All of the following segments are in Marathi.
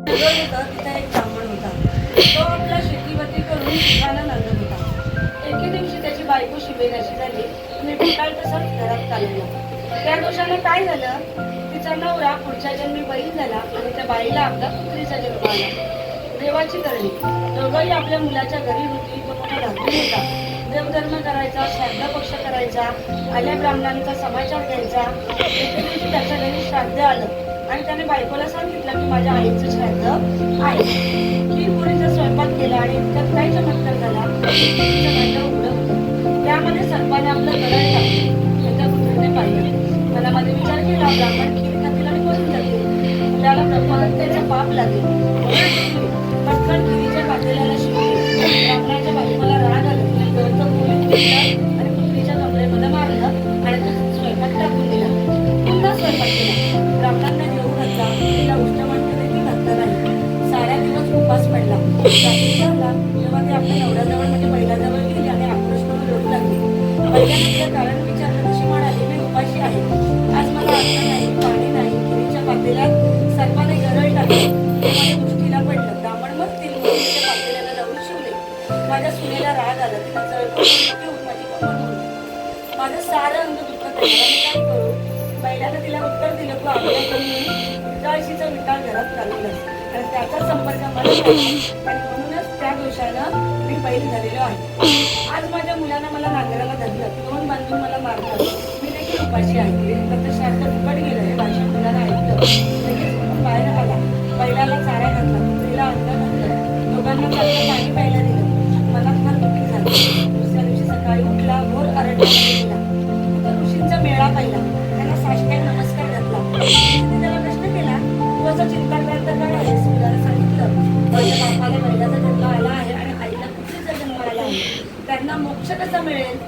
नगर होतं तिथे एक ब्राह्मण होता. तो आपला शेतीवरती करून सुखानं नांदत होता. एके दिवशी त्याची बायको शिवेनाशी झाली आणि सकाळ तसंच घरात चालवला. त्या दोषाने काय झालं, तिचा नवरा पुढच्या जन्मी बैल झाला आणि त्या बाईला आपला पुत्रीचा जन्म आला. देवाची करणी. दोघंही आपल्या मुलाच्या घरी होती. तो मोठा धार्मिक होता. देवधर्म करायचा, श्राद्ध पक्ष करायचा, आल्या ब्राह्मणांचा समाचार घ्यायचा. एके दिवशी त्याच्या घरी श्राद्ध आलं आणि त्याने बायकोला सांगितलं की माझ्या आईचं श्राद्ध आहे. खीर स्वयंपाक केला आणि इतक्यात काय चमत्कार झाला, तिचं भांडं उघडं होतं. त्यामध्ये सर्पाने आपलं गळण टाकलं. त्या पुत्रीने पाहिलं. मनामध्ये विचार केला, ब्राह्मण खीर खातील आणि मरून जातील, मुलाला ब्रह्महत्येचा पाप लागेल. पटकन खिरीच्या पातेल्याला शिकले. ब्राह्मणाच्या बायकोला राग आला. आणि पुत्रीच्या कमरेमध्ये मारलं आणि स्वयंपाक टाकून दिला. पुन्हा स्वयंपाक केला. ब्राह्मणांना जेवू घातला. तिला उष्टमंत देखील घातलं नाही. सारा दिवस उपास पडला. तेव्हा ते आपल्या नवऱ्याजवळ म्हणजे बैलाजवळ गेली आणि आक्रोश करून रडू लागली. बैलाने कारण विचारलं. तशी म्हणाली, मी उपाशी आहे. आज मला अन्न नाही, पाणी नाही. खिरीच्या पातेल्यात सर्पाने गरळ टाकली. माझ्या दृष्टीला पडलं. ब्राह्मण मग तिच्या पातेल्याला लावून शिवले. माझ्या सुनेला राग आला. तिला जळकून माझी कमर. माझं सारं अंग दुखत आहे. मी काय करू? बैलानं तिला उत्तर दिलं, तू आपल्याकडून काळशीचा विटाळ घरात चालवला आणि त्याचा संपर्क मला आणि म्हणूनच त्या दोषानं मी बैल झालेलो आहे. आज माझ्या मुलानं मला नांगराला धरलं, दोन बांधून मला मारलं. मी देखील उपाशी आहे. तर श्राद्ध फुकट गेलं हे भाषण मुलानं ऐकलं. लगेच बाहेर आला. बैलाला चारा घातला, स्त्रीला अन्न घातलं, दोघांना चांगलं पाणी प्यायला दिलं. मनात फार दुःखी झालं. दुसऱ्या दिवशी सकाळी उठला, घोर अरण्यामध्ये गेला. तिथं ऋषींचा मेळा पाहिला. त्यांना साष्टांग नमस्कार घातला. त्याला प्रश्न केला, तू असं चिंता करता काय आहेस? मुलाला सांगितलं, माझ्या बापाला बैलाचा जन्म आला आहे आणि आईला पुत्रीचा जन्म आला आहे. त्यांना मोक्ष कसा मिळेल?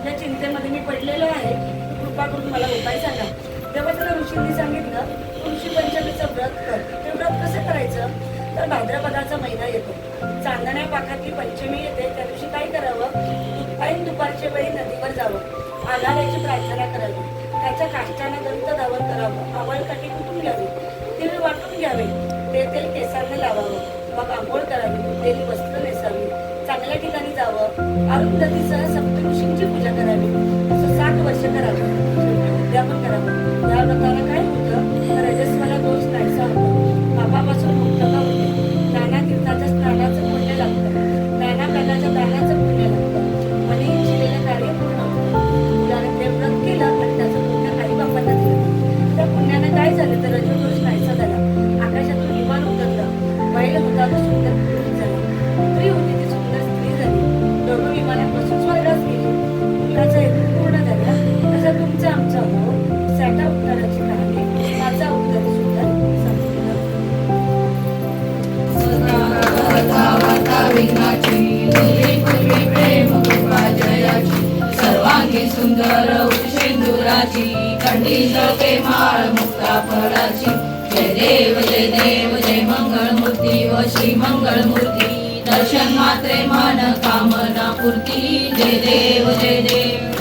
या चिंतेमध्ये मी पडलेलो आहे. कृपा करून मला उपाय सांगा. तेव्हा त्याला ऋषींनी सांगितलं, ऋषी पंचमीचं व्रत कर. ते व्रत कसं करायचं? तर भाद्रपदाचा महिना येतो, चांदण्या पाखातली पंचमी येते. त्या दिवशी काय करावं? ऐन दुपारच्या वेळी नदीवर जावं, आघाड्याची प्रार्थना करावी, त्याच्या काष्टाने दंत धावन करावं, आवळकाठी कुटून घ्यावी, तिळ वाटून घ्यावे, ते तेल केसांना लावावं, मग आंघोळ करावी, तेली वस्त्र नेसावी, चांगल्या ठिकाणी जावं, अरुंधतीसह सप्तऋषींची पूजा करावी. असं 7 वर्ष करावं. उद्यापन करावं. या व्रताला काय होतं? तर रजस्वाला दोष नाहीसा होतो, पापापासून मुक्तता होते, नाना तीर्थाच्या स्नानाचं पुण्य लागतं, नाना प्रकारच्या दानाचं पुण्य लागतं, मनी इच्छिलेलं कार्य पूर्ण होतं. मुलाने ते व्रत केलं आणि त्याचं पुण्य आई बापांना दिलं. त्या पुण्याने काय झालं तर रजोदोष नाहीसा झाला. आकाशातून विमान उतरलं. बैल होता तो सुंदर पुरुष झाला. पुत्री होती ती सुंदर स्त्री झाली. दोघं विमानात बसून स्वर्गास गेली. मुलाचा हेतू पूर्ण झाला. तसं तुमचं आमचं हो साठा उत्तराची कहाणी माझा उत्तर सुंदर संपूर्ण. सर्वांगी सुंदर उषेंदुराची कंडीजळते माळ मुक्ता फळाची. जय देव जय देव जय मंगळमूर्ती व श्री मंगळमूर्ती. दर्शन मात्रे मन कामना पूर्ती. जय देव जय देव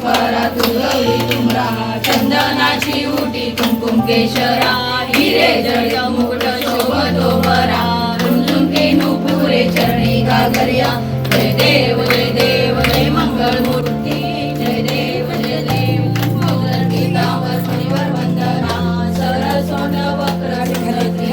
परा तू गौरी तुमरा. चंदनाची उटी कुंकुम केशरा. हिरे जड मुकुट शोभतो बरा. रुंजुंके नुपुरे चरणी गागर्या. जय देव जय देव जय मंगळमूर्ती. जय देव जय देव मंगल गीतावर मणिवर वंदना. सरळ सोंड वक्र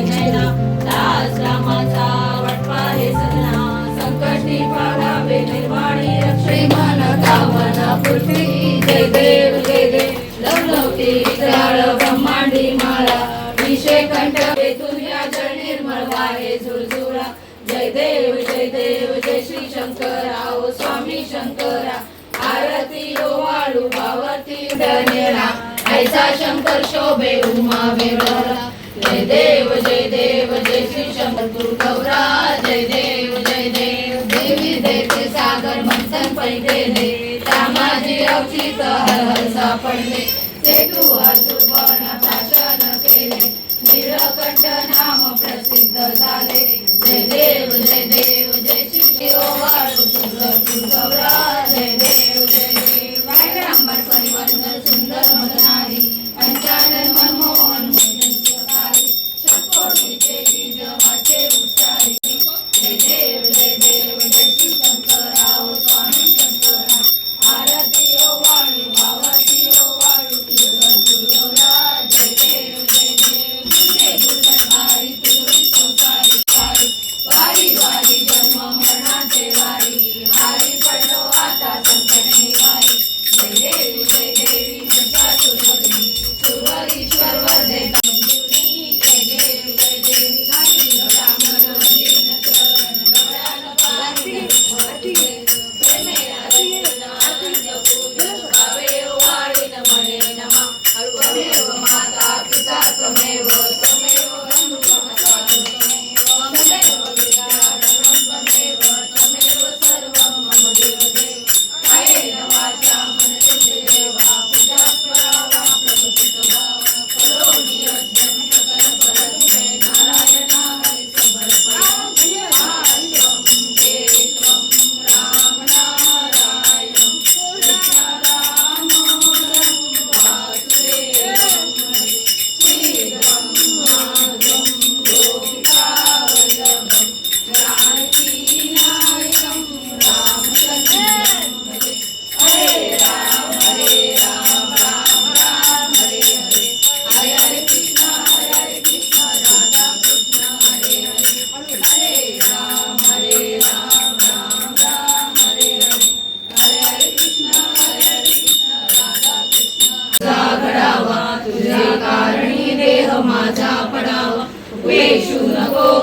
नैना. दास रामाचा वटवा हे सजना. संकटी पाडावे निर्वाणी रक्षे मन कामना पूर्ती. जय देव जय देव लवलवती विक्राळ ब्रह्मांडी माळा. विषय कंठ वेतून या जळ निर्मळ वाहे झुळझुळा. जय देव जय श्री शंकरा ओ स्वामी शंकरा. आरती ओवाळू भावती उडनेला. ऐसा शंकर शोभे उमा वेळा. जय देव जय श्री शंकर तू गौरा. जय देव देवी देते सागर मंथन पैठेले. तामाजी अवचित हर हर सापडले. ते तू अर्जुन भाषण केले. नीलकंठ नाम प्रसिद्ध झाले. जय देव जय श्री ओवाळू तू गौरा. जय देव वायरांबर परिवर्तन सुंदर मदनारी. पंचानन मनमोहन कोटी देवी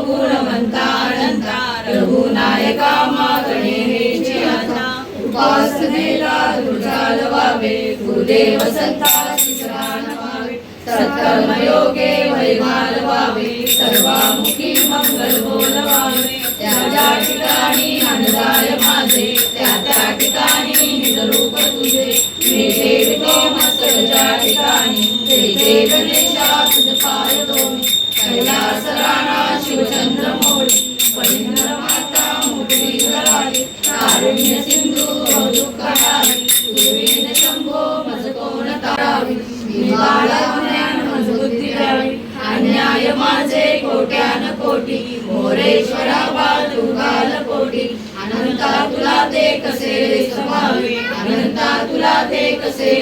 गुणवंता अनंता रघुनायका मागणे हेची आता उपासनेला तुझा लवावे गुरुदेव संता तिसरा नमावे सत्कर्मयोगे वैमाल व्हावे सर्वामुखी मंगल बोलवावे त्या ज्या ठिकाणी आनंदाय माझे त्या त्या ठिकाणी निजरूप तुझे मी ठेवतो मस्तक ज्या ठिकाणी ते गणेशा तुझ पाय दोन्ही कैलास राणा शिवचंद्र मोडी पवित्र माता मुक्ती घराली कारुण्य सिंधू दुःख हारी तुझे शंभो मज कोण तारावी मी बाळा ज्ञान मज बुद्धी द्यावी अन्याय माझे कोट्यान कोटी मोरेश्वरा बाजू घाल कोटी अनंता तुला ते कसे समावे अनंता तुला ते कसे